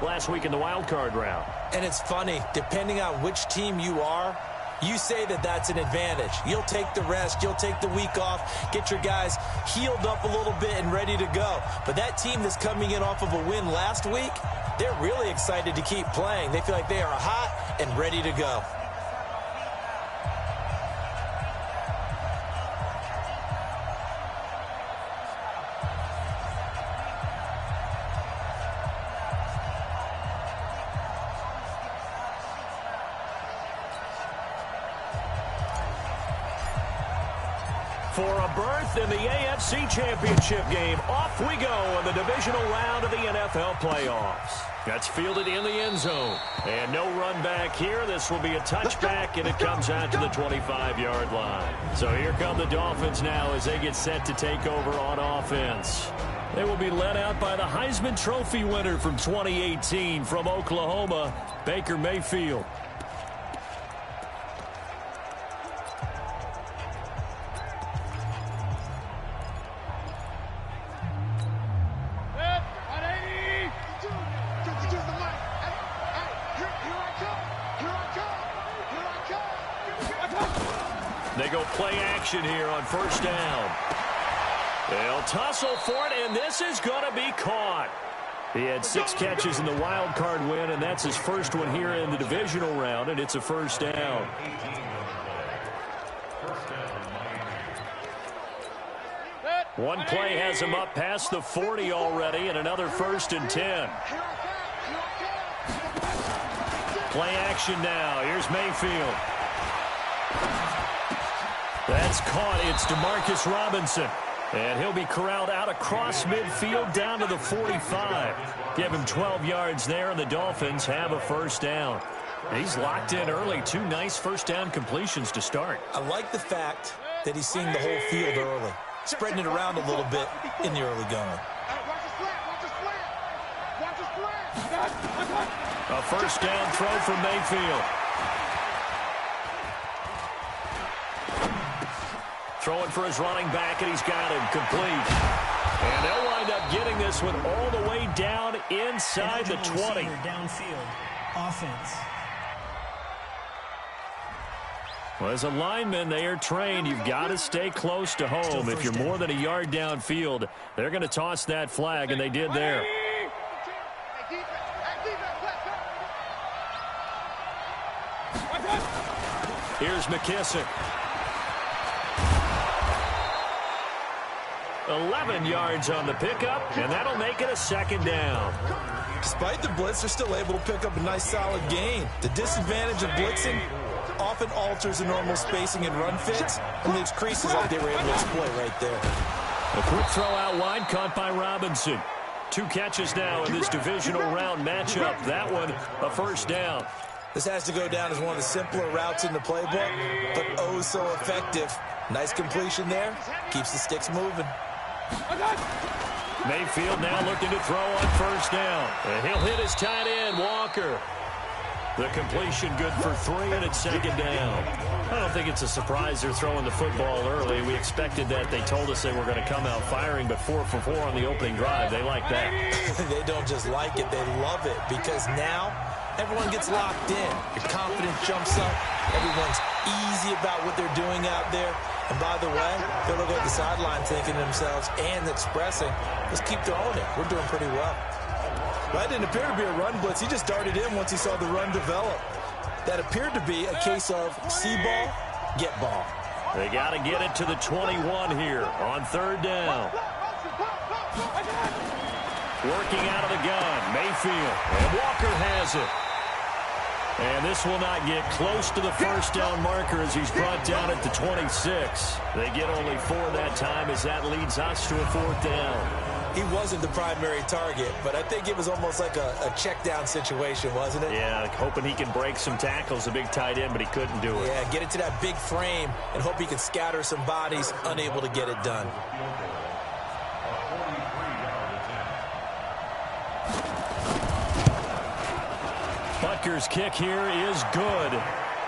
last week in the wild card round. And it's funny, depending on which team you are, you say that that's an advantage. You'll take the rest. You'll take the week off. Get your guys healed up a little bit and ready to go. But that team that's coming in off of a win last week, they're really excited to keep playing. They feel like they are hot and ready to go. For a berth in the AFC Championship game, off we go in the divisional round of the NFL playoffs. That's fielded in the end zone. And no run back here. This will be a touchback, and it comes out to the 25-yard line. So here come the Dolphins now as they get set to take over on offense. They will be led out by the Heisman Trophy winner from 2018 from Oklahoma, Baker Mayfield. They go play action here on first down. They'll tussle for it, and this is going to be caught. He had 6 catches in the wild card win, and that's his first one here in the divisional round, and it's a first down. One play has him up past the 40 already, and another 1st and 10. Play action now. Here's Mayfield. That's caught. It's DeMarcus Robinson. And he'll be corralled out across midfield down to the 45. Give him 12 yards there, and the Dolphins have a first down. He's locked in early. 2 nice first down completions to start. I like the fact that he's seeing the whole field early, spreading it around a little bit in the early going. A first down throw for Mayfield. Throwing for his running back, and he's got him complete. And they'll wind up getting this one all the way down inside the 20. Downfield offense. Well, as a lineman, they are trained. You've got to stay close to home. If you're more than a yard downfield, they're going to toss that flag, and they did there. Here's McKissick. 11 yards on the pickup, and that'll make it a second down. Despite the blitz, they're still able to pick up a nice solid gain. The disadvantage of blitzing often alters the normal spacing and run fits and leaves creases like they were able to exploit right there. A quick throw out wide, caught by Robinson. 2 catches now in this divisional round matchup. That one, a first down. This has to go down as one of the simpler routes in the playbook, but oh so effective. Nice completion there. Keeps the sticks moving. Mayfield now looking to throw on first down. And he'll hit his tight end, Walker. The completion good for 3, and it's second down. I don't think it's a surprise they're throwing the football early. We expected that. They told us they were going to come out firing, but 4 for 4 on the opening drive. They like that. They don't just like it, they love it, because now everyone gets locked in. Your confidence jumps up. Everyone's easy about what they're doing out there. And by the way, they're looking at the sideline thinking to themselves and expressing, let's keep throwing it. We're doing pretty well. That didn't appear to be a run blitz. He just darted in once he saw the run develop. That appeared to be a case of see ball, get ball. They got to get it to the 21 here on third down. Working out of the gun, Mayfield. And Walker has it. And this will not get close to the first down marker as he's brought down at the 26. They get only 4 that time as that leads us to a 4th down. He wasn't the primary target, but I think it was almost like a check down situation, wasn't it? Yeah, hoping he can break some tackles, a big tight end, but he couldn't do it. Yeah, get into that big frame and hope he can scatter some bodies, unable to get it done. Butker's kick here is good.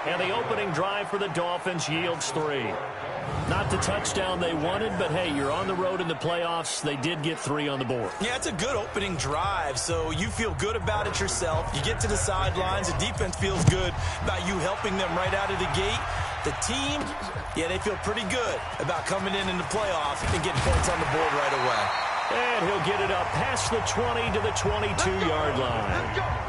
And the opening drive for the Dolphins yields 3. Not the touchdown they wanted, but hey, you're on the road in the playoffs. They did get 3 on the board. Yeah, it's a good opening drive, so you feel good about it yourself. You get to the sidelines. The defense feels good about you helping them right out of the gate. The team, yeah, they feel pretty good about coming in the playoffs and getting points on the board right away. And he'll get it up past the 20 to the 22-yard line.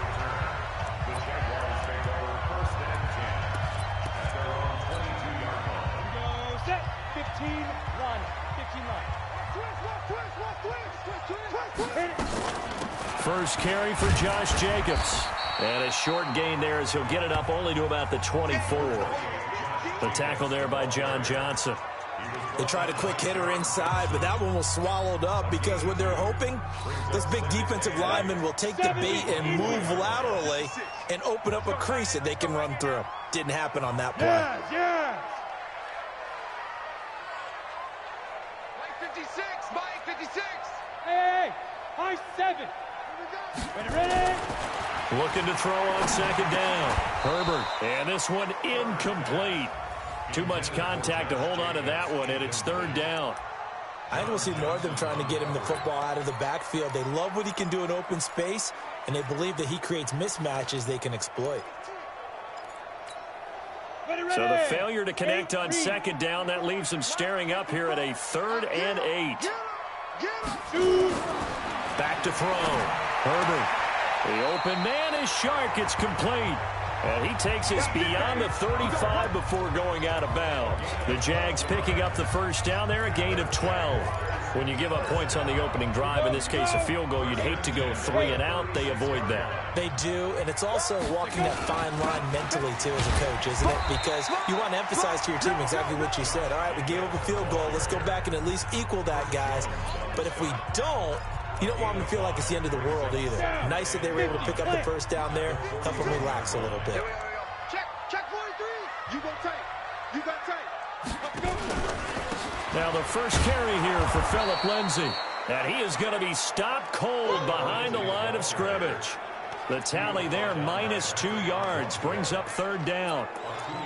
First carry for Josh Jacobs. And a short gain there as he'll get it up only to about the 24. The tackle there by John Johnson. They tried a quick hitter inside, but that one was swallowed up because what they're hoping, this big defensive lineman will take the bait and move laterally and open up a crease that they can run through. Didn't happen on that play. Yeah. Mike 56, Mike 56. Hey, high 7. Ready. Looking to throw on second down. Herbert. And this one incomplete. Too much contact to hold on to that one, and it's third down. I think we'll see more of them trying to get him the football out of the backfield. They love what he can do in open space, and they believe that he creates mismatches they can exploit. So the failure to connect on second down, that leaves them staring up here at a 3rd and 8. Back to throw. Herbert. The open man is Shark. It's complete. And he takes us beyond the 35 before going out of bounds. The Jags picking up the first down there, a gain of 12. When you give up points on the opening drive, in this case a field goal, you'd hate to go 3 and out. They avoid that. They do, and it's also walking that fine line mentally, too, as a coach, isn't it? Because you want to emphasize to your team exactly what you said. All right, we gave up a field goal. Let's go back and at least equal that, guys. But if we don't, you don't want them to feel like it's the end of the world either. Nice that they were able to pick up the first down there, help them relax a little bit. Check 43. You go tight. You got tight. Let's go. Now the first carry here for Phillip Lindsay. And he is going to be stopped cold behind the line of scrimmage. The tally there, -2 yards, brings up third down.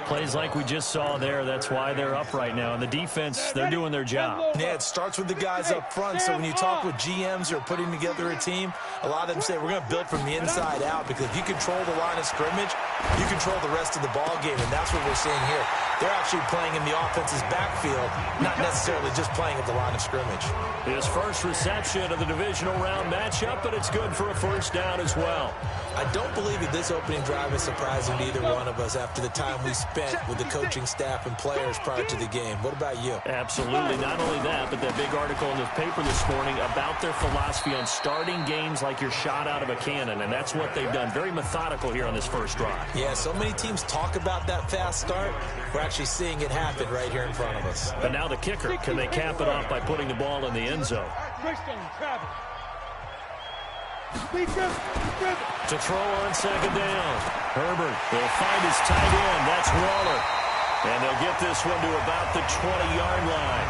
Plays like we just saw there, that's why they're up right now. And the defense, they're doing their job. Yeah, it starts with the guys up front. So when you talk with GMs who are putting together a team, a lot of them say we're going to build from the inside out, because if you control the line of scrimmage, you control the rest of the ball game, and that's what we're seeing here. They're actually playing in the offense's backfield, not necessarily just playing at the line of scrimmage. His first reception of the divisional round matchup, but it's good for a first down as well. I don't believe that this opening drive is surprising to either one of us after the time we spent with the coaching staff and players prior to the game. What about you? Absolutely. Not only that, but that big article in the paper this morning about their philosophy on starting games like you're shot out of a cannon, and that's what they've done. Very methodical here on this first drive. Yeah, so many teams talk about that fast start. We're actually seeing it happen right here in front of us. But now the kicker. Can they cap it off by putting the ball in the end zone? To throw on second down. Herbert will find his tight end. That's Waller. And they'll get this one to about the 20-yard line.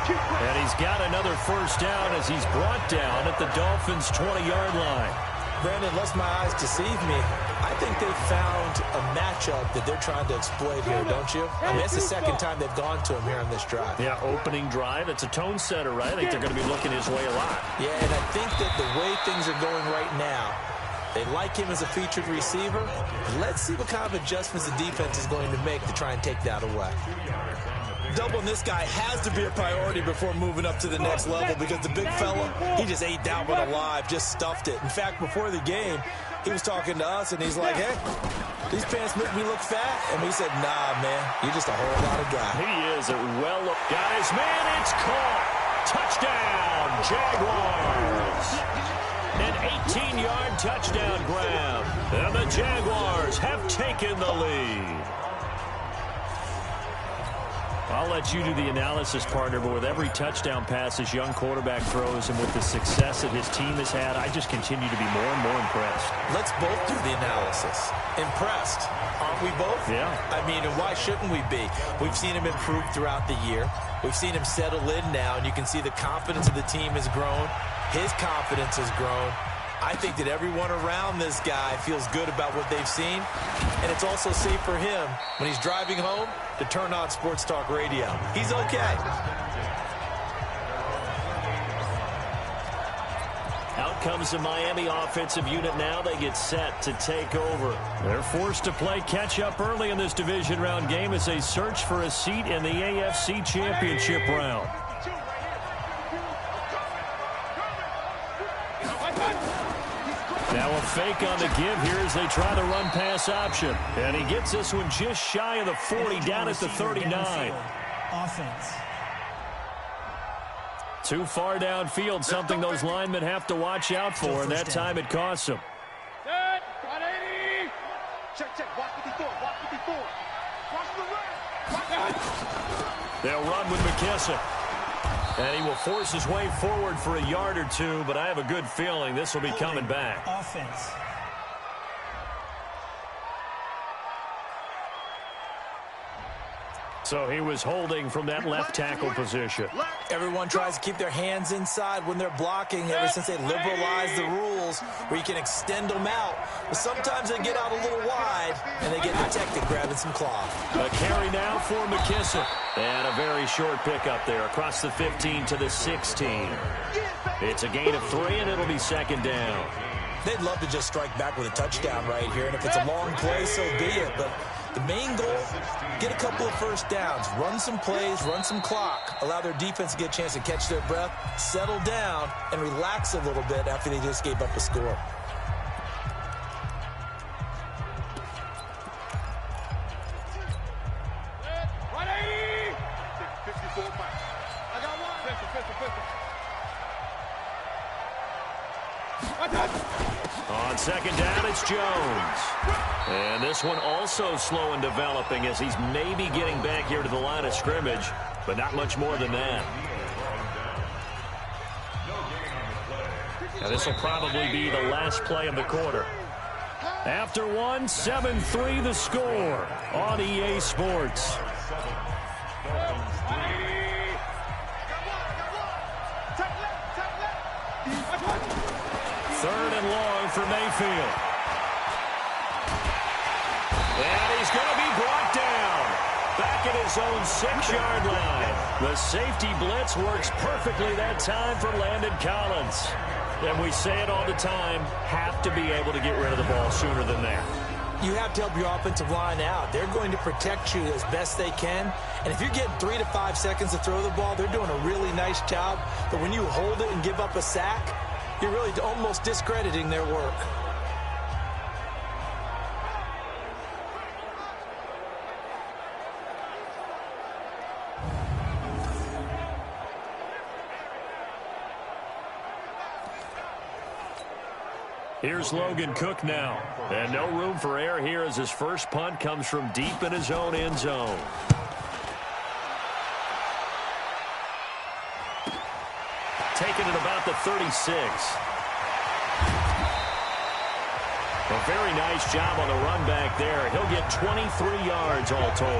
And he's got another first down as he's brought down at the Dolphins' 20-yard line. Brandon, lest my eyes deceive me, I think they found a matchup that they're trying to exploit here, don't you? I mean, it's the second time they've gone to him here on this drive. Yeah, opening drive. It's a tone setter, right? I think they're going to be looking his way a lot. Yeah, and I think that the way things are going right now, they like him as a featured receiver. Let's see what kind of adjustments the defense is going to make to try and take that away. Doubling this guy has to be a priority before moving up to the next level, because the big fella, he just ate that one alive, just stuffed it. In fact, before the game, he was talking to us, and he's like, hey, these pants make me look fat. And we said, nah, man, you're just a whole lot of guy. He is a guys, man, it's caught. Touchdown, Jaguars. An 18-yard touchdown grab. And the Jaguars have taken the lead. I'll let you do the analysis, partner, but with every touchdown pass this young quarterback throws and with the success that his team has had, I just continue to be more and more impressed. Let's both do the analysis. Impressed. Aren't we both? Yeah. I mean, and why shouldn't we be? We've seen him improve throughout the year. We've seen him settle in now, and you can see the confidence of the team has grown. His confidence has grown. I think that everyone around this guy feels good about what they've seen, and it's also safe for him when he's driving home to turn on Sports Talk Radio. He's okay. Out comes the Miami offensive unit now. They get set to take over. They're forced to play catch-up early in this division round game as they search for a seat in the AFC Championship round. Now a fake on the give here as they try the run-pass option. And he gets this one just shy of the 40, down at the 39. Offense. Too far downfield, something those linemen have to watch out for, and that time it costs them. Set, 180. Check, walk 54, walk 54. Watch the run. They'll run with McKissick. And he will force his way forward for a yard or two, but I have a good feeling this will be coming back. Offense. So he was holding from that left tackle position. Everyone tries to keep their hands inside when they're blocking ever since they liberalized the rules where you can extend them out. But sometimes they get out a little wide and they get detected grabbing some cloth. A carry now for McKissick. And a very short pickup there across the 15 to the 16. It's a gain of 3, and it'll be second down. They'd love to just strike back with a touchdown right here, and if it's a long play, so be it. But the main goal, get a couple of first downs, run some plays, run some clock, allow their defense to get a chance to catch their breath, settle down, and relax a little bit after they just gave up a score. On second down, it's Jones. And this one also slow in developing as he's maybe getting back here to the line of scrimmage, but not much more than that. Now this will probably be the last play of the quarter. After one, 7-3 the score on EA Sports. Third and long for Mayfield. And he's going to be brought down back at his own 6-yard line. The safety blitz works perfectly that time for Landon Collins. And we say it all the time, have to be able to get rid of the ball sooner than that. You have to help your offensive line out. They're going to protect you as best they can. And if you're getting 3 to 5 seconds to throw the ball, they're doing a really nice job. But when you hold it and give up a sack, you're really almost discrediting their work. Here's Logan Cook now. And no room for error here as his first punt comes from deep in his own end zone. Taken at about the 36. A very nice job on the run back there. He'll get 23 yards all told.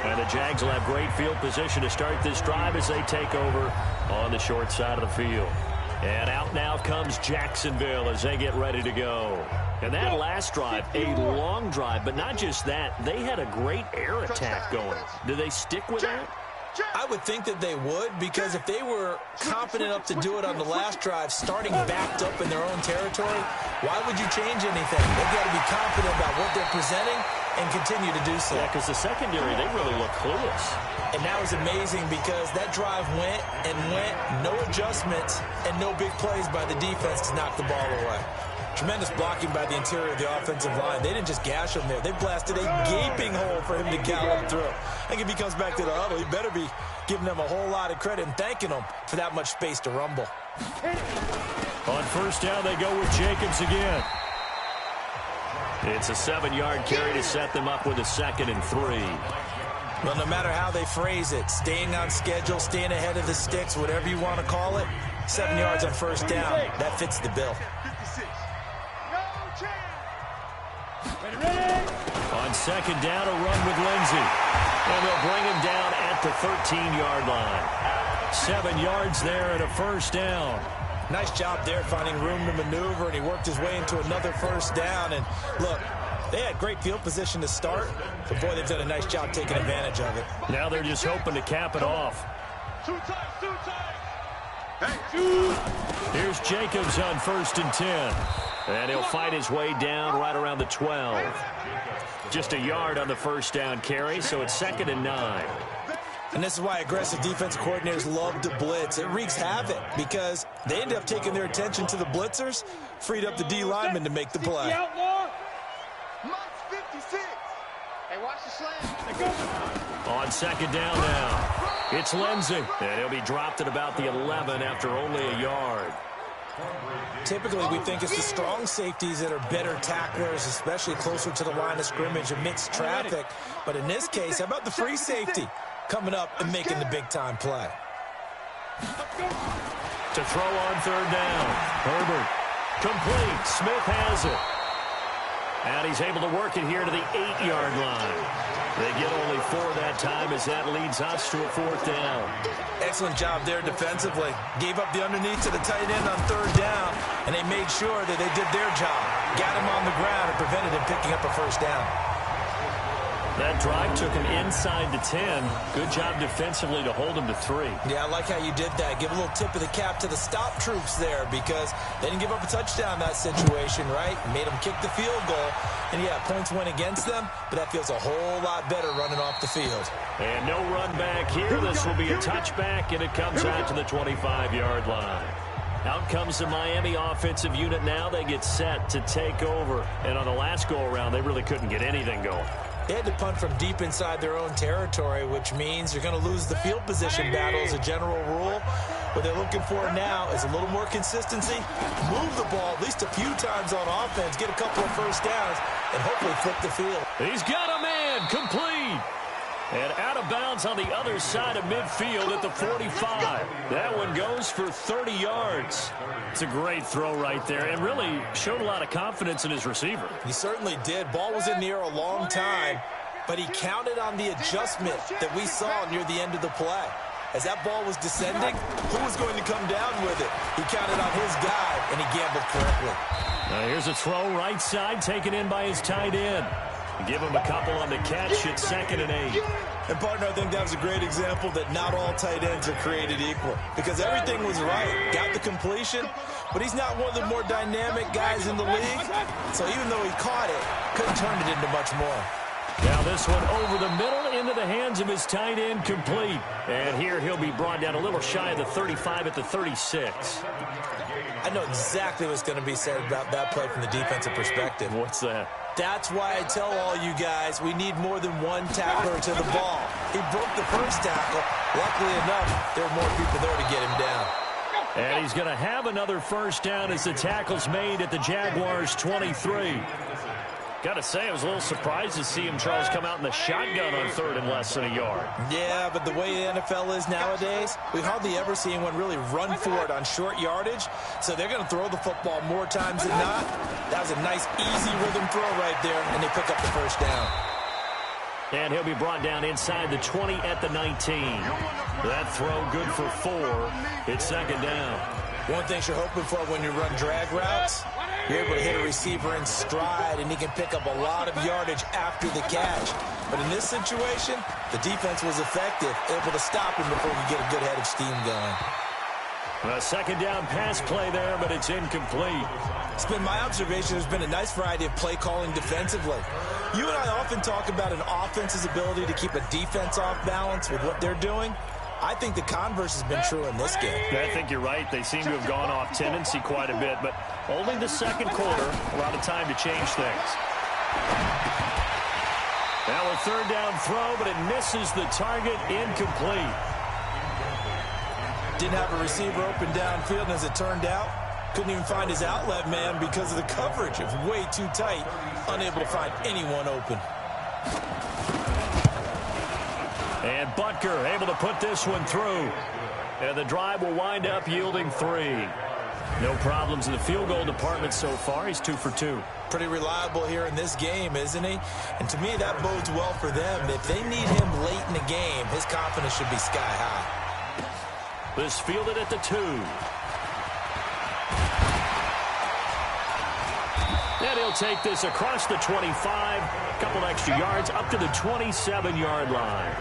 And the Jags will have great field position to start this drive as they take over on the short side of the field. And out now comes Jacksonville as they get ready to go. And that last drive, a long drive, but not just that. They had a great air attack going. Do they stick with that? I would think that they would, because if they were confident enough to do it on the last drive, starting backed up in their own territory, why would you change anything? They've got to be confident about what they're presenting and continue to do so. Yeah, because the secondary, they really look clueless. And that was amazing because that drive went and went, no adjustments, and no big plays by the defense to knock the ball away. Tremendous blocking by the interior of the offensive line. They didn't just gash him there. They blasted a gaping hole for him to gallop through. I think if he comes back to the huddle, he better be giving them a whole lot of credit and thanking them for that much space to rumble. On first down, they go with Jacobs again. It's a 7-yard carry to set them up with a 2nd and 3. Well, no matter how they phrase it, staying on schedule, staying ahead of the sticks, whatever you want to call it, 7 yards on first down, that fits the bill. On second down, a run with Lindsey. And they'll bring him down at the 13-yard line. 7 yards there and a first down. Nice job there finding room to maneuver, and he worked his way into another first down. And look, they had great field position to start, but boy, they've done a nice job taking advantage of it. Now they're just hoping to cap it off. Here's Jacobs on 1st and 10. And he'll fight his way down right around the 12. Just a yard on the first down carry, so it's 2nd and 9. And this is why aggressive defense coordinators love to blitz. It wreaks havoc because they end up taking their attention to the blitzers, freed up the D lineman to make the play. On 2nd down now, it's Lindsey, and he'll be dropped at about the 11 after only a yard. Typically, we think it's the strong safeties that are better tacklers, especially closer to the line of scrimmage amidst traffic. But in this case, how about the free safety coming up and making the big-time play? To throw on 3rd down, Herbert. Complete. Smith has it. And he's able to work it here to the 8-yard line. They get only 4 that time as that leads us to a 4th down. Excellent job there defensively. Gave up the underneath to the tight end on 3rd down, and they made sure that they did their job. Got him on the ground and prevented him picking up a 1st down. That drive took him inside the 10. Good job defensively to hold him to 3. Yeah, I like how you did that. Give a little tip of the cap to the stop troops there because they didn't give up a touchdown in that situation, right? Made them kick the field goal. And, yeah, points went against them, but that feels a whole lot better running off the field. And no run back here. This will be a touchback, and it comes out to the 25-yard line. Out comes the Miami offensive unit now. They get set to take over. And on the last go-around, they really couldn't get anything going. They had to punt from deep inside their own territory, which means you're going to lose the field position battle as a general rule. What they're looking for now is a little more consistency, move the ball at least a few times on offense, get a couple of 1st downs, and hopefully flip the field. He's got a man complete. And out of bounds on the other side of midfield at the 45. That one goes for 30 yards. It's a great throw right there and really showed a lot of confidence in his receiver. He certainly did. Ball was in the air a long time, but he counted on the adjustment that we saw near the end of the play. As that ball was descending, who was going to come down with it? He counted on his guy, and he gambled correctly. Now here's a throw right side taken in by his tight end. Give him a couple on the catch at 2nd and 8. And, partner, I think that was a great example that not all tight ends are created equal because everything was right. Got the completion, but he's not one of the more dynamic guys in the league. So even though he caught it, couldn't turn it into much more. Now this one over the middle into the hands of his tight end complete. And here he'll be brought down a little shy of the 35 at the 36. I know exactly what's going to be said about that play from the defensive perspective. What's that? That's why I tell all you guys we need more than one tackler to the ball. He broke the first tackle. Luckily enough, there were more people there to get him down. And he's going to have another 1st down as the tackle's made at the Jaguars' 23. Got to say, I was a little surprised to see him, Charles, come out in the shotgun on 3rd and less than a yard. Yeah, but the way the NFL is nowadays, we hardly ever see anyone really run for it on short yardage. So they're going to throw the football more times than not. That was a nice, easy rhythm throw right there, and they pick up the 1st down. And he'll be brought down inside the 20 at the 19. That throw good for 4. It's 2nd down. One thing you're hoping for when you run drag routes, you're able to hit a receiver in stride, and he can pick up a lot of yardage after the catch. But in this situation, the defense was effective, able to stop him before he get a good head of steam going. A 2nd down pass play there, but it's incomplete. It's been my observation there's been a nice variety of play calling defensively. You and I often talk about an offense's ability to keep a defense off balance with what they're doing. I think the converse has been true in this game. I think you're right. They seem to have gone off tendency quite a bit, but only the 2nd quarter, a lot of time to change things. Now a 3rd down throw, but it misses the target, incomplete. Didn't have a receiver open downfield, and as it turned out, couldn't even find his outlet man because of the coverage. It was way too tight, unable to find anyone open. And Butker able to put this one through. And the drive will wind up yielding 3. No problems in the field goal department so far. He's 2 for 2. Pretty reliable here in this game, isn't he? And to me, that bodes well for them. If they need him late in the game, his confidence should be sky high. This fielded at the 2. And he'll take this across the 25, a couple extra yards up to the 27-yard line.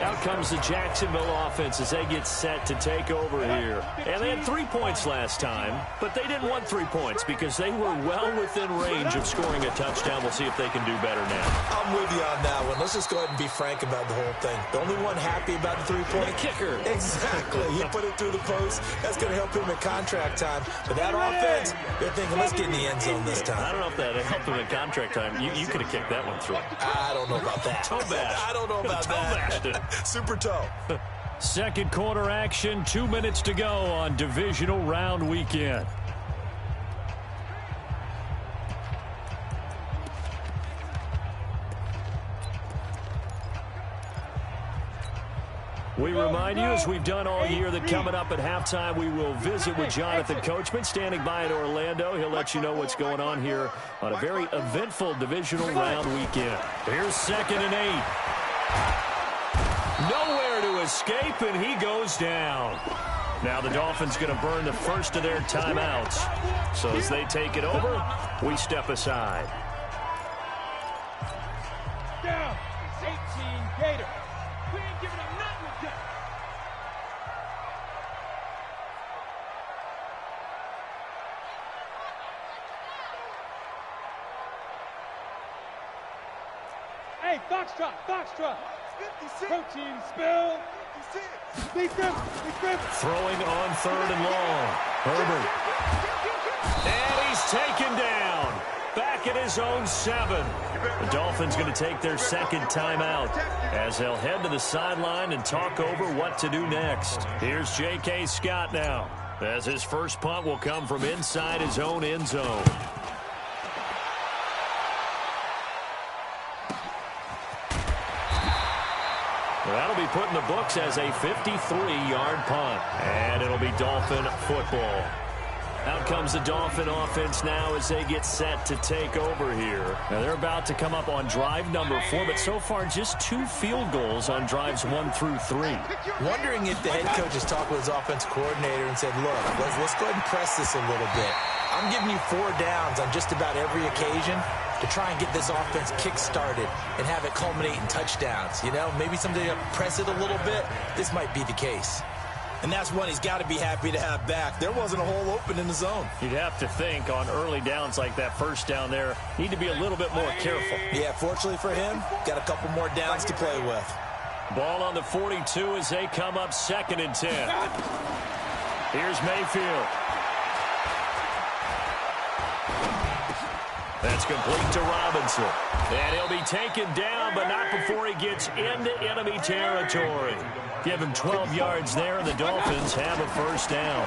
Out comes the Jacksonville offense as they get set to take over here. And they had 3 points last time, but they didn't want 3 points because they were well within range of scoring a touchdown. We'll see if they can do better now. I'm with you on that one. Let's just go ahead and be frank about the whole thing. The only one happy about the 3-point? The kicker. Exactly. He put it through the post. That's going to help him at contract time. But that offense, they're thinking, let's get in the end zone this time. I don't know if that helped him at contract time. You could have kicked that one through. I don't know about that. Toe bash. I don't know about that. Toe bashed it. Super toe. Second quarter action, 2 minutes to go on divisional round weekend. We remind you, as we've done all year, that coming up at halftime, we will visit with Jonathan Coachman, standing by in Orlando. He'll let you know what's going on here on a very eventful divisional round weekend. Here's 2nd and 8. Nowhere to escape, and he goes down. Now the Dolphins going to burn the first of their timeouts. So as they take it over, we step aside. Down. It's 18 Gator. We ain't giving up nothing with that. Hey, Foxtrot, Foxtrot. 56. Protein spill. 56. Beat them. Throwing on 3rd and long. Herbert. And he's taken down. Back at his own 7. The Dolphins going to take their second timeout as they'll head to the sideline and talk over what to do next. Here's J.K. Scott now, as his first punt will come from inside his own end zone. That'll be put in the books as a 53-yard punt. And it'll be Dolphin football. Out comes the Dolphin offense now as they get set to take over here. Now they're about to come up on drive number 4, but so far just 2 field goals on drives 1 through 3. Wondering if the head coach has talked with his offensive coordinator and said, look, let's go ahead and press this a little bit. I'm giving you 4 downs on just about every occasion to try and get this offense kick-started and have it culminate in touchdowns. You know, maybe someday to press it a little bit. This might be the case. And that's one he's got to be happy to have back. There wasn't a hole open in the zone. You'd have to think on early downs like that first down there, need to be a little bit more careful. Yeah, fortunately for him, got a couple more downs to play with. Ball on the 42 as they come up 2nd and 10. Here's Mayfield. That's complete to Robinson. And he'll be taken down, but not before he gets into enemy territory. Give him 12 yards there, and the Dolphins have a first down.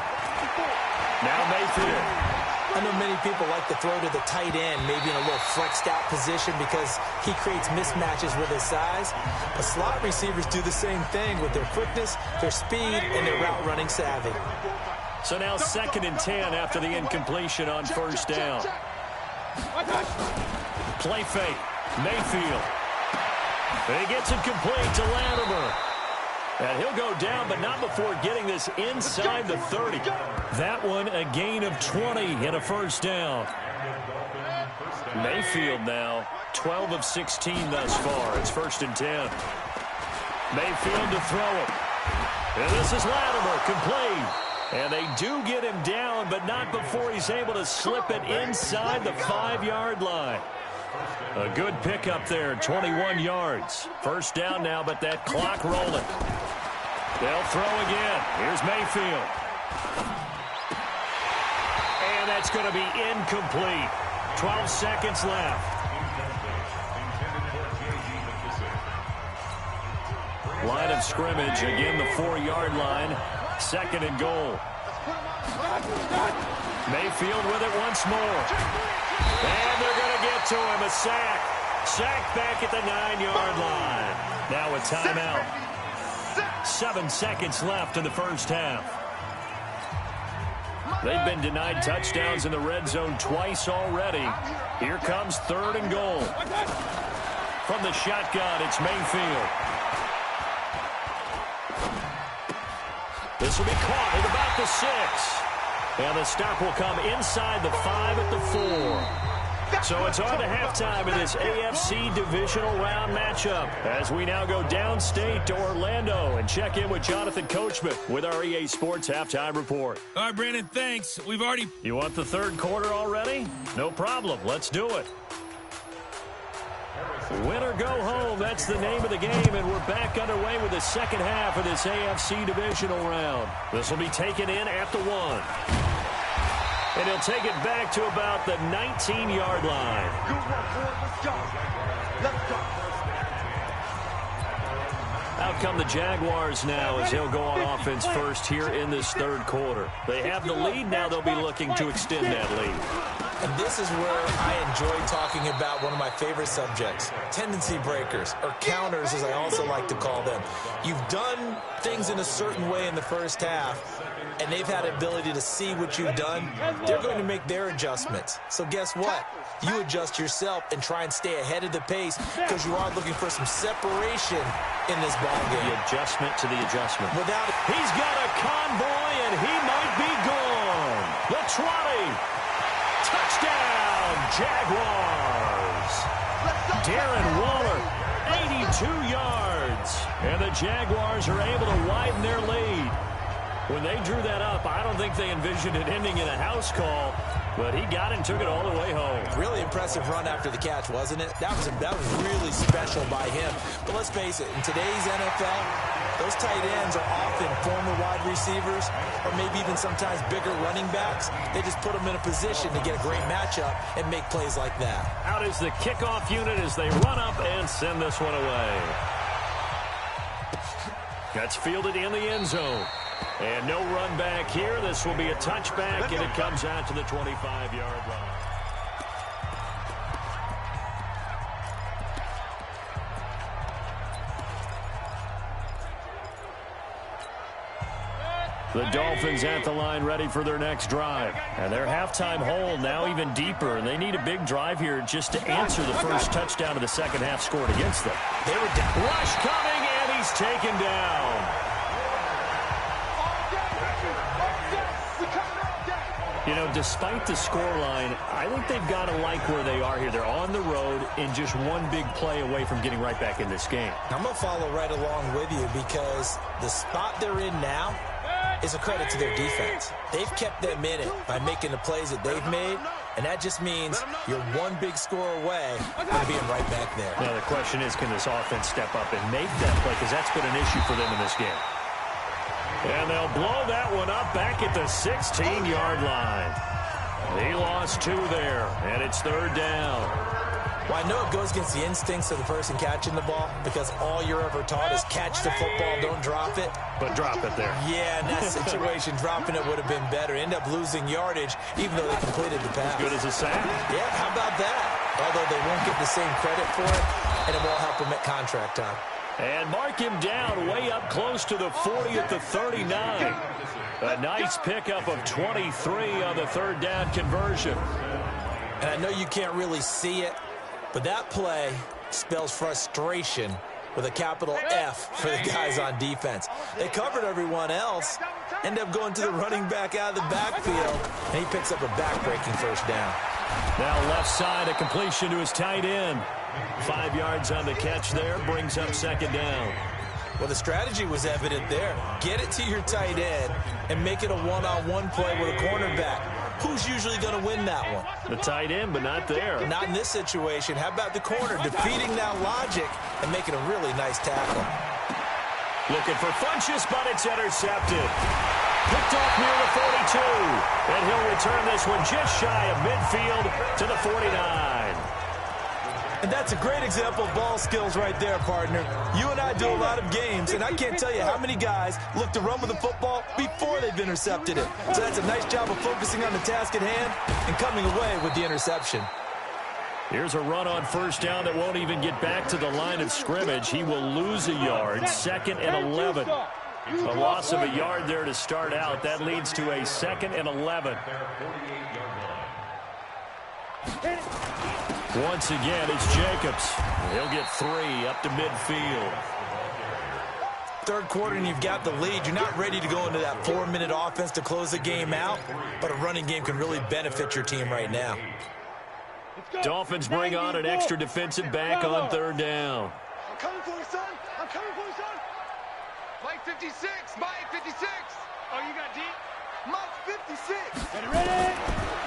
Now Mayfield. I know many people like to throw to the tight end, maybe in a little flexed out position because he creates mismatches with his size. But slot receivers do the same thing with their quickness, their speed, and their route running savvy. So now 2nd and 10 after the incompletion on first down. Play fake. Mayfield. He gets it complete to Latimer. And he'll go down, but not before getting this inside the 30. That one a gain of 20 and a first down. Mayfield now 12 of 16 thus far. It's 1st and 10. Mayfield to throw it. And this is Latimer, complete. And they do get him down, but not before he's able to slip it inside the 5-yard line. A good pickup there, 21 yards. First down now, but that clock rolling. They'll throw again. Here's Mayfield. And that's going to be incomplete. 12 seconds left. Line of scrimmage, again the 4-yard line. 2nd and goal. Mayfield with it once more. And they're going to get to him. A sack. Sack back at the 9-yard line. Now a timeout. 7 seconds left in the first half. They've been denied touchdowns in the red zone twice already. Here comes 3rd and goal. From the shotgun, it's Mayfield. This will be caught at about the 6. And the stop will come inside the 5 at the 4. So it's on to halftime in this AFC divisional round matchup as we now go downstate to Orlando and check in with Jonathan Coachman with our EA Sports Halftime Report. All right, Brandon, thanks. We've already... You want the third quarter already? No problem. Let's do it. Win or go home, that's the name of the game, and we're back underway with the second half of this AFC divisional round. This will be taken in at the 1. And he'll take it back to about the 19-yard line. Good work, boy. Let's go. Let's go. Out come the Jaguars now as they'll go on offense first here in this third quarter. They have the lead. Now they'll be looking to extend that lead. And this is where I enjoy talking about one of my favorite subjects, tendency breakers, or counters as I also like to call them. You've done things in a certain way in the first half, and they've had the ability to see what you've done. They're going to make their adjustments. So guess what? You adjust yourself and try and stay ahead of the pace because you are looking for some separation in this ball game. The adjustment to the adjustment. Without it, he's got a convoy, and he might be gone. The trolley. Touchdown, Jaguars. Darren Waller, 82 yards. And the Jaguars are able to widen their lead. When they drew that up, I don't think they envisioned it ending in a house call, but he got it and took it all the way home. Really impressive run after the catch, wasn't it? That was really special by him. But let's face it, in today's NFL, those tight ends are often former wide receivers or maybe even sometimes bigger running backs. They just put them in a position to get a great matchup and make plays like that. Out is the kickoff unit as they run up and send this one away. That's fielded in the end zone. And no run back here. This will be a touchback, and it comes out to the 25-yard line. The Dolphins at the line ready for their next drive. And their halftime hole now even deeper, and they need a big drive here just to answer the first touchdown of the second half scored against them. They were down. Rush coming, and he's taken down. You know, despite the scoreline, I think they've got to like where they are here. They're on the road and just one big play away from getting right back in this game. I'm going to follow right along with you because the spot they're in now is a credit to their defense. They've kept them in it by making the plays that they've made, and that just means you're one big score away from being right back there. Now, the question is, can this offense step up and make that play? Because that's been an issue for them in this game. And they'll blow that one up back at the 16-yard line. He lost 2 there, and it's third down. Well, I know it goes against the instincts of the person catching the ball because all you're ever taught is catch the football, don't drop it. But drop it there. Yeah, in that situation, dropping it would have been better. End up losing yardage, even though they completed the pass. As good as a sack? Yeah, how about that? Although they won't get the same credit for it, and it won't help them at contract time. And mark him down way up close to the 40 at the 39. A nice pickup of 23 on the third down conversion. And I know you can't really see it, but that play spells frustration with a capital F for the guys on defense. They covered everyone else, end up going to the running back out of the backfield, and he picks up a back-breaking first down. Now left side, a completion to his tight end. 5 yards on the catch there, brings up second down. Well, the strategy was evident there. Get it to your tight end and make it a one-on-one play with a cornerback. Who's usually going to win that one? The tight end, but not there. Not in this situation. How about the corner defeating that logic and making a really nice tackle? Looking for Funchess, but it's intercepted. Picked off near the 42. And he'll return this one just shy of midfield to the 49. And that's a great example of ball skills right there, partner. You and I do a lot of games, and I can't tell you how many guys look to run with the football before they've intercepted it. So that's a nice job of focusing on the task at hand and coming away with the interception. Here's a run on first down that won't even get back to the line of scrimmage. He will lose a yard, 2nd and 11. A loss of a yard there to start out. That leads to a 2nd and 11. Once again, it's Jacobs. He'll get 3 up to midfield. third quarter and you've got the lead, you're not ready to go into that 4-minute offense to close the game out, but a running game can really benefit your team right now. Dolphins bring on an extra defensive back on third down. I'm coming for you, son. I'm coming for you, son. Mike 56. Mike 56. Oh, you got deep? Mike 56. Ready?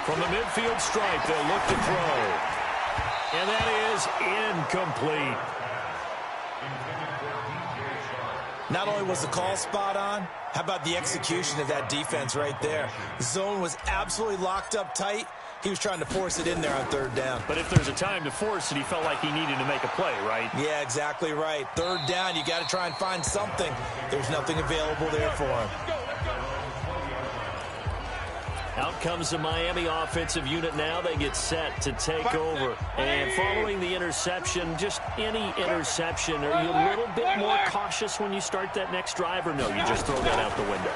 From the midfield stripe, they'll look to throw. And that is incomplete. Not only was the call spot on, how about the execution of that defense right there? The zone was absolutely locked up tight. He was trying to force it in there on third down. But if there's a time to force it, he felt like he needed to make a play, right? Yeah, exactly right. Third down, you got to try and find something. There's nothing available there for him. Out comes the Miami offensive unit now. They get set to take over. And following the interception, just any interception, are you a little bit more cautious when you start that next drive, or no, you just throw that out the window?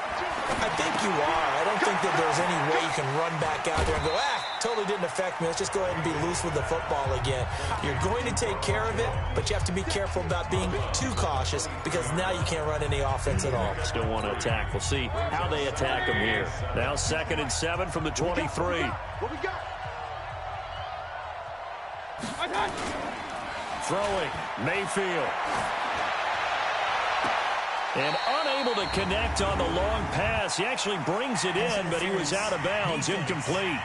I think you are. I don't think that there's any way you can run back out there and go, totally didn't affect me. Let's just go ahead and be loose with the football again. You're going to take care of it, but you have to be careful about being too cautious because now you can't run any offense at all. Still want to attack. We'll see how they attack them here. Now 2nd and 7 from the 23. What we got? Throwing, Mayfield. And unable to connect on the long pass. He actually brings it in, but he was out of bounds, incomplete.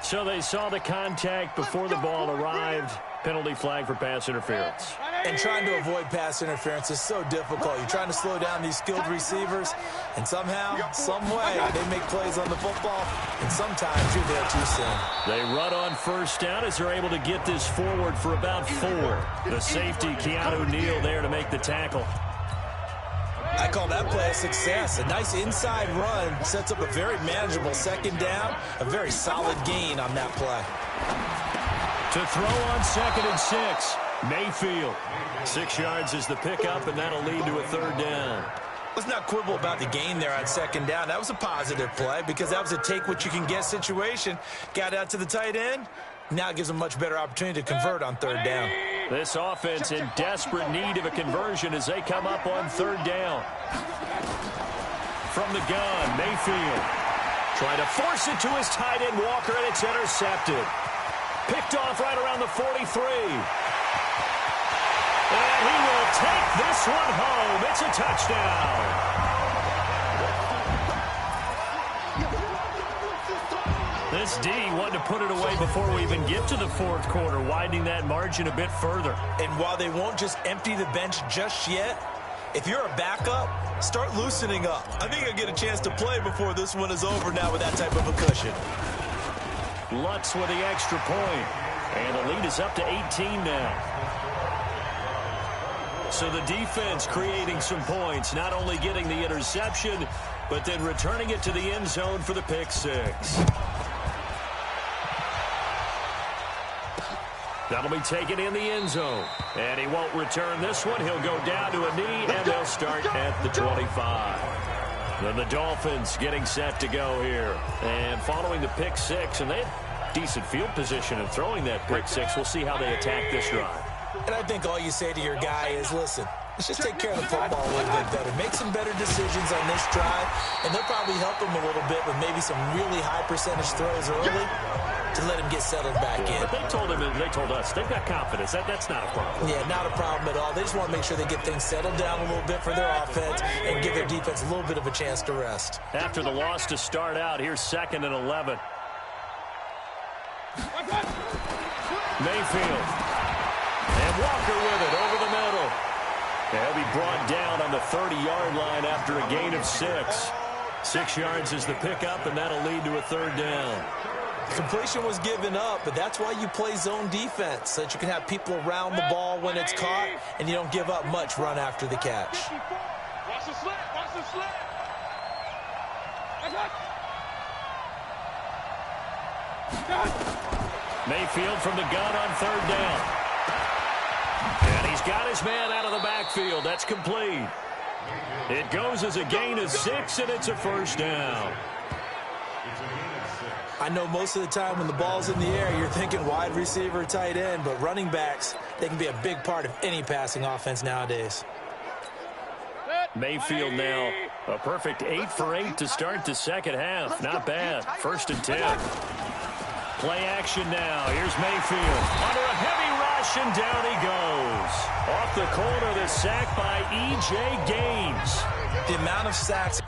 So they saw the contact before the ball arrived. Penalty flag for pass interference. And trying to avoid pass interference is so difficult. You're trying to slow down these skilled receivers, and somehow, some way, they make plays on the football, and sometimes you're there too soon. They run on first down as they're able to get this forward for about 4. The safety, Keanu Neal, there to make the tackle. I call that play a success. A nice inside run sets up a very manageable 2nd down, a very solid gain on that play. To throw on 2nd and 6, Mayfield. 6 yards is the pickup, and that'll lead to a 3rd down. Let's not quibble about the gain there on 2nd down. That was a positive play because that was a take-what-you-can-get situation. Got out to the tight end. Now it gives them a much better opportunity to convert on 3rd down. This offense in desperate need of a conversion as they come up on 3rd down. From the gun, Mayfield. Trying to force it to his tight end, Walker, and it's intercepted. Picked off right around the 43. And he will take this one home. It's a touchdown. This D wanted to put it away before we even get to the 4th quarter, widening that margin a bit further. And while they won't just empty the bench just yet, if you're a backup, start loosening up. I think I'll get a chance to play before this one is over now with that type of a cushion. Lutz with the extra point. And the lead is up to 18 now. So the defense creating some points, not only getting the interception, but then returning it to the end zone for the pick 6. That'll be taken in the end zone. And he won't return this one. He'll go down to a knee, and they'll start at the 25. Then the Dolphins getting set to go here. And following the pick 6, and they had decent field position in throwing that pick 6. We'll see how they attack this drive. And I think all you say to your guy is, listen, let's just take care of the football a little bit better. Make some better decisions on this drive, and they'll probably help him a little bit with maybe some really high percentage throws early to let him get settled back in. But they told him, and they told us, they've got confidence. That's not a problem. Yeah, not a problem at all. They just want to make sure they get things settled down a little bit for their offense and give their defense a little bit of a chance to rest. After the loss to start out, here's 2nd and 11. Mayfield. And Walker with it over the middle. He'll be brought down on the 30-yard line after a gain of 6. 6 yards is the pickup, and that'll lead to a 3rd down. Completion was given up, but that's why you play zone defense, so that you can have people around the ball when it's caught, and you don't give up much run after the catch. Watch the slant. Watch the slant. Mayfield from the gun on 3rd down. And he's got his man out of the backfield. That's complete. It goes as a gain of 6, and it's a 1st down. I I know most of the time when the ball's in the air, you're thinking wide receiver, tight end, but running backs, they can be a big part of any passing offense nowadays. Mayfield now a perfect 8 for 8 to start the second half. Not bad. 1st and 10. Play action now. Here's Mayfield under a heavy rush, and down he goes. Off the corner, the sack by E.J. Gaines. The amount of sacks.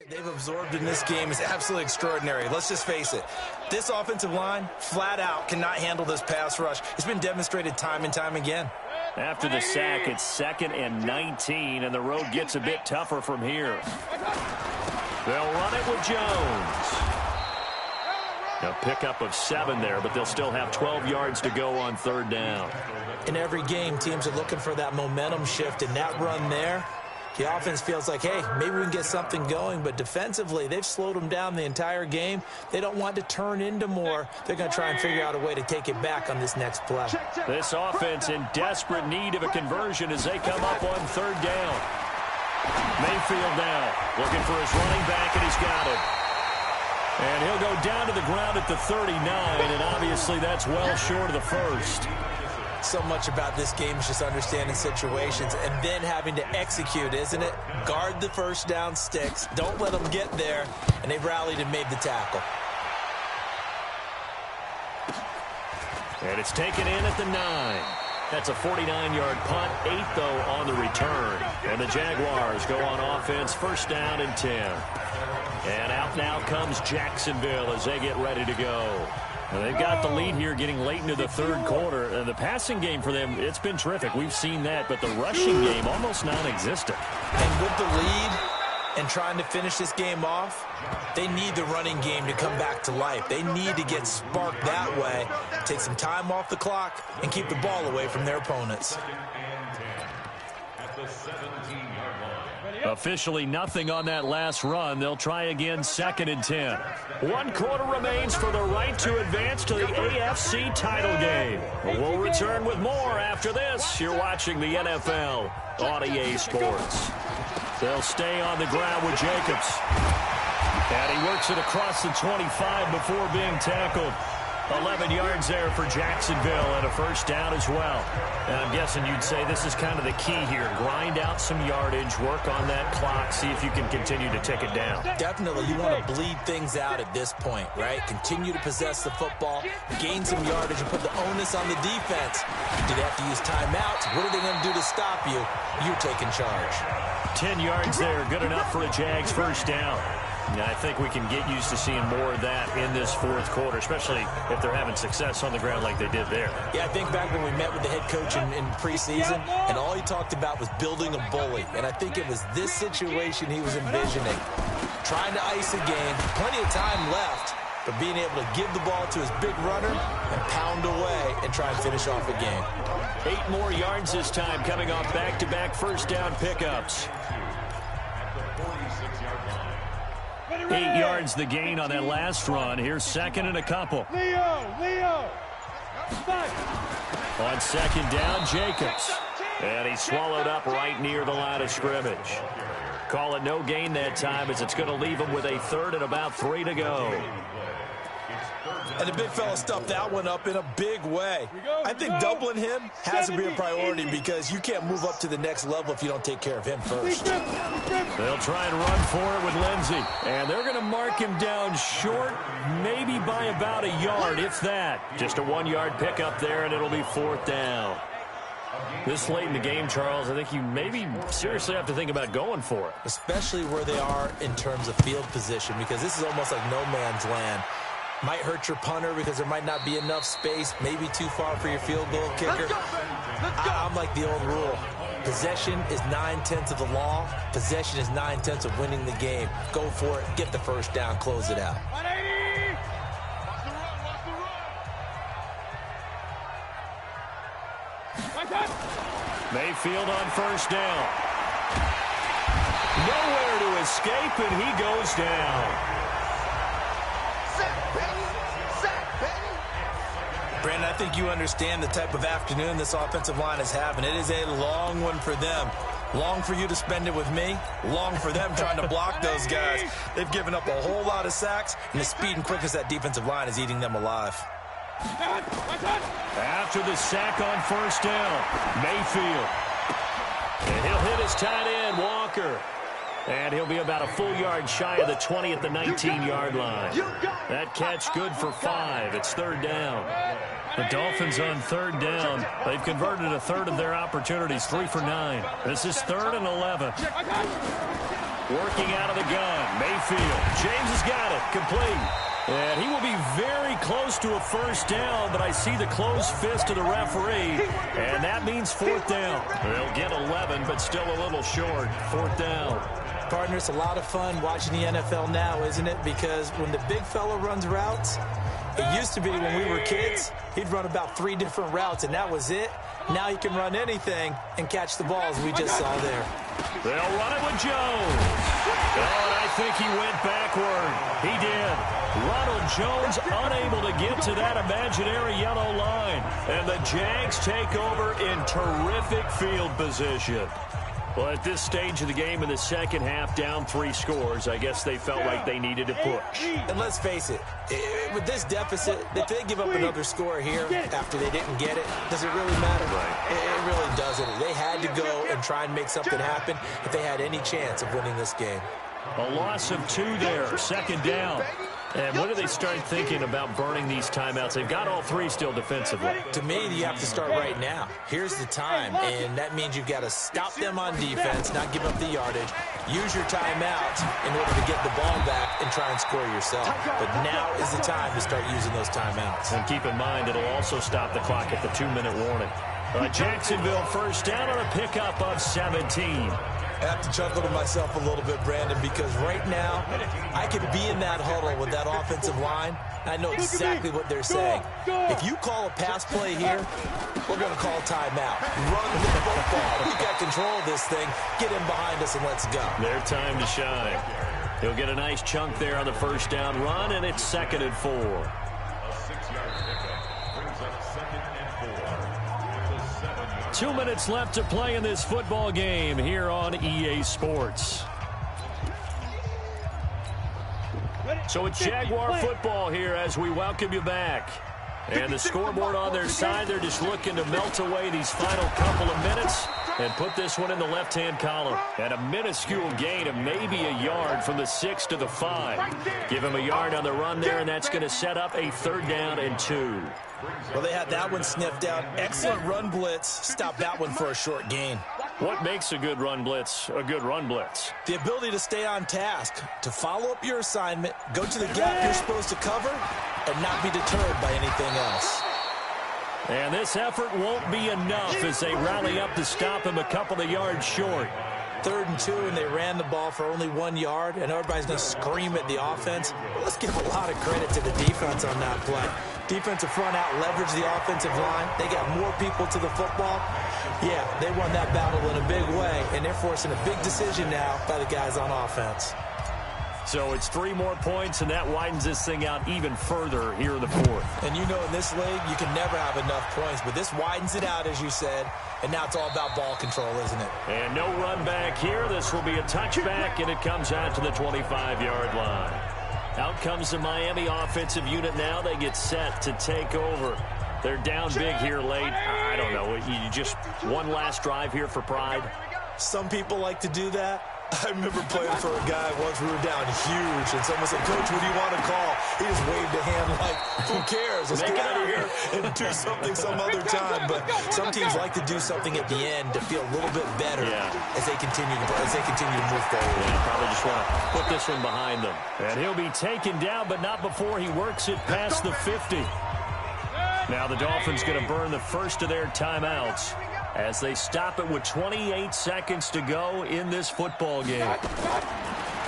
They've absorbed in this game is absolutely extraordinary. Let's just face it. This offensive line, flat out, cannot handle this pass rush. It's been demonstrated time and time again. After the sack, it's 2nd and 19, and the road gets a bit tougher from here. They'll run it with Jones. A pickup of 7 there, but they'll still have 12 yards to go on 3rd down. In every game, teams are looking for that momentum shift, and that run there, the offense feels like, hey, maybe we can get something going, but defensively, they've slowed them down the entire game. They don't want to turn into more. They're going to try and figure out a way to take it back on this next play. This offense in desperate need of a conversion as they come up on 3rd down. Mayfield now looking for his running back, and he's got it. And he'll go down to the ground at the 39, and obviously that's well short of the first. So much about this game is just understanding situations and then having to execute, isn't it? Guard the first down sticks. Don't let them get there. And they've rallied and made the tackle. And it's taken in at the 9. That's a 49-yard punt, 8 though on the return. And the Jaguars go on offense, 1st down and 10. And out now comes Jacksonville as they get ready to go. Well, they've got the lead here getting late into the 3rd quarter. And the passing game for them, it's been terrific. We've seen that, but the rushing game almost non-existent. And with the lead and trying to finish this game off, they need the running game to come back to life. They need to get sparked that way, take some time off the clock, and keep the ball away from their opponents. Officially nothing on that last run. They'll try again, 2nd and 10. 1 quarter remains for the right to advance to the AFC title game. We'll return with more after this. You're watching the NFL on EA Sports. They'll stay on the ground with Jacobs. And he works it across the 25 before being tackled. 11 yards there for Jacksonville and a 1st down as well. And I'm guessing you'd say this is kind of the key here. Grind out some yardage, work on that clock, see if you can continue to take it down. Definitely. You want to bleed things out at this point, right? Continue to possess the football, gain some yardage, and put the onus on the defense. Do they have to use timeouts? What are they going to do to stop you? You're taking charge. 10 yards there, good enough for a Jags 1st down. Yeah, I think we can get used to seeing more of that in this 4th quarter, especially if they're having success on the ground like they did there. Yeah, I think back when we met with the head coach in preseason, and all he talked about was building a bully. And I think it was this situation he was envisioning. Trying to ice a game, plenty of time left, but being able to give the ball to his big runner and pound away and try and finish off a game. 8 more yards this time coming off back-to-back 1st down pickups. 8 yards the gain on that last run. Here's 2nd and a couple. Leo. On 2nd down, Jacobs. And he's swallowed up right near the line of scrimmage. Call it no gain that time as it's going to leave him with a 3rd and about 3 to go. And the big fella stuffed that one up in a big way. I think doubling him has to be a priority because you can't move up to the next level if you don't take care of him first. They'll try and run for it with Lindsey. And they're going to mark him down short, maybe by about a yard, if that. Just a 1-yard pickup there, and it'll be 4th down. This late in the game, Charles, I think you maybe seriously have to think about going for it. Especially where they are in terms of field position, because this is almost like no man's land. Might hurt your punter because there might not be enough space, maybe too far for your field goal kicker. I'm like the old rule. Possession is 9/10 of the law. Possession is 9/10 of winning the game. Go for it. Get the first down. Close it out. 180! Watch the run, watch the run. Mayfield on first down. Nowhere to escape, and he goes down. Sack, baby! Sack, baby! Brandon, I think you understand the type of afternoon this offensive line is having. It is a long one for them. Long for you to spend it with me. Long for them trying to block those guys. They've given up a whole lot of sacks, and the speed and quickness of that defensive line is eating them alive. After the sack on first down, Mayfield. And he'll hit his tight end, Walker. And he'll be about a full yard shy of the 20 at the 19-yard line. That catch good for 5. It's third down. The Dolphins on third down. They've converted a third of their opportunities, 3 for 9. This is 3rd and 11. Working out of the gun, Mayfield. James has got it, complete. And he will be very close to a first down, but I see the closed fist of the referee, and that means 4th down. They'll get 11, but still a little short. 4th down. Partner, it's a lot of fun watching the NFL now, isn't it? Because when the big fella runs routes, it used to be when we were kids, he'd run about 3 different routes, and that was it. Now he can run anything and catch the balls we just saw there. They'll run it with Jones. Oh, and I think he went backward. He did. Ronald Jones unable to get to that imaginary yellow line. And the Jags take over in terrific field position. Well, at this stage of the game in the second half, down 3 scores, I guess they felt like they needed to push. And let's face it, with this deficit, if they give up another score here after they didn't get it, does it really matter? Right. It really doesn't. They had to go and try and make something happen if they had any chance of winning this game. A loss of 2 there, 2nd down. And when do they start thinking about burning these timeouts? They've got all 3 still defensively. To me, you have to start right now. Here's the time, and that means you've got to stop them on defense, not give up the yardage, use your timeout in order to get the ball back and try and score yourself. But now is the time to start using those timeouts. And keep in mind, it'll also stop the clock at the 2-minute warning. Jacksonville first down on a pickup of 17. I have to chuckle to myself a little bit, Brandon, because right now I could be in that huddle with that offensive line. I know exactly what they're saying. If you call a pass play here, we're going to call timeout. Run the football. We've got control of this thing. Get in behind us and let's go. Their time to shine. He'll get a nice chunk there on the first down run, and it's 2nd and 4. A 6-yard pickup brings up 2nd and 4. 2 minutes left to play in this football game here on EA Sports. So it's Jaguar football here as we welcome you back. And the scoreboard on their side, they're just looking to melt away these final couple of minutes and put this one in the left-hand column. And a minuscule gain of maybe a yard from the 6 to the 5. Give him a yard on the run there, and that's going to set up a 3rd down and 2. Well, they had that one sniffed out. Excellent run blitz. Stop that one for a short gain. What makes a good run blitz a good run blitz? The ability to stay on task, to follow up your assignment, go to the gap you're supposed to cover, and not be deterred by anything else. And this effort won't be enough as they rally up to stop him a couple of yards short. 3rd and 2, and they ran the ball for only 1 yard, and everybody's going to scream at the offense. Well, let's give a lot of credit to the defense on that play. Defensive front out leveraged the offensive line. They got more people to the football. Yeah, they won that battle in a big way, and they're forcing a big decision now by the guys on offense. So it's 3 more points, and that widens this thing out even further here in the 4th. And you know in this league, you can never have enough points, but this widens it out, as you said, and now it's all about ball control, isn't it? And no run back here. This will be a touchback, and it comes out to the 25-yard line. Out comes the Miami offensive unit now. They get set to take over. They're down big here late. I don't know. You just one last drive here for pride. Some people like to do that. I remember playing for a guy once. We were down huge, and someone said, "Coach, what do you want to call?" He just waved a hand like, "Who cares? Let's get out of here and do something some other time." But some teams like to do something at the end to feel a little bit better as they continue to move forward. Yeah, probably just want to put this one behind them. And he'll be taken down, but not before he works it past the 50. Now the Dolphins going to burn the first of their timeouts. as they stop it with 28 seconds to go in this football game.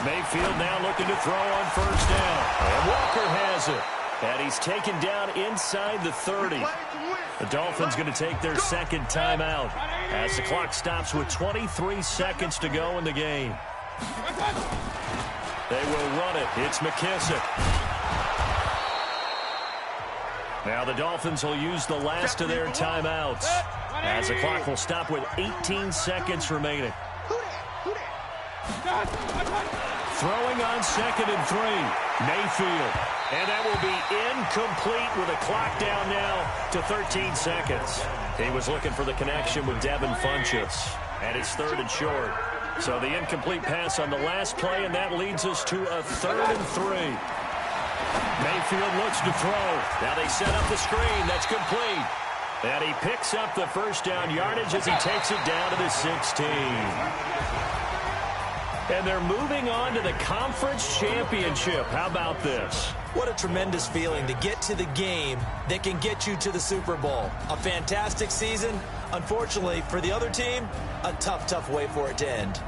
Mayfield now looking to throw on first down. And Walker has it. And he's taken down inside the 30. The Dolphins going to take their second timeout as the clock stops with 23 seconds to go in the game. They will run it. It's McKissick. Now the Dolphins will use the last of their timeouts as the clock will stop with 18 seconds remaining. Throwing on 2nd and 3. Mayfield. And that will be incomplete with a clock down now to 13 seconds. He was looking for the connection with Devin Funchess. And it's 3rd and short. So the incomplete pass on the last play, and that leads us to a 3rd and 3. Mayfield looks to throw. Now they set up the screen. That's complete. And he picks up the first down yardage as he takes it down to the 16. And they're moving on to the conference championship. How about this? What a tremendous feeling to get to the game that can get you to the Super Bowl. A fantastic season. Unfortunately, for the other team, a tough, tough way for it to end.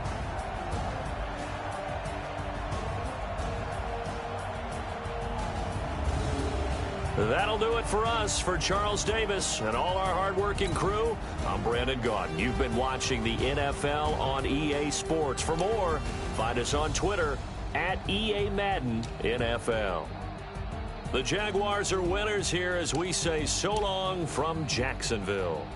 That'll do it for us. For Charles Davis and all our hardworking crew, I'm Brandon Gaudin. You've been watching the NFL on EA Sports. For more, find us on Twitter at EA Madden NFL. The Jaguars are winners here as we say so long from Jacksonville.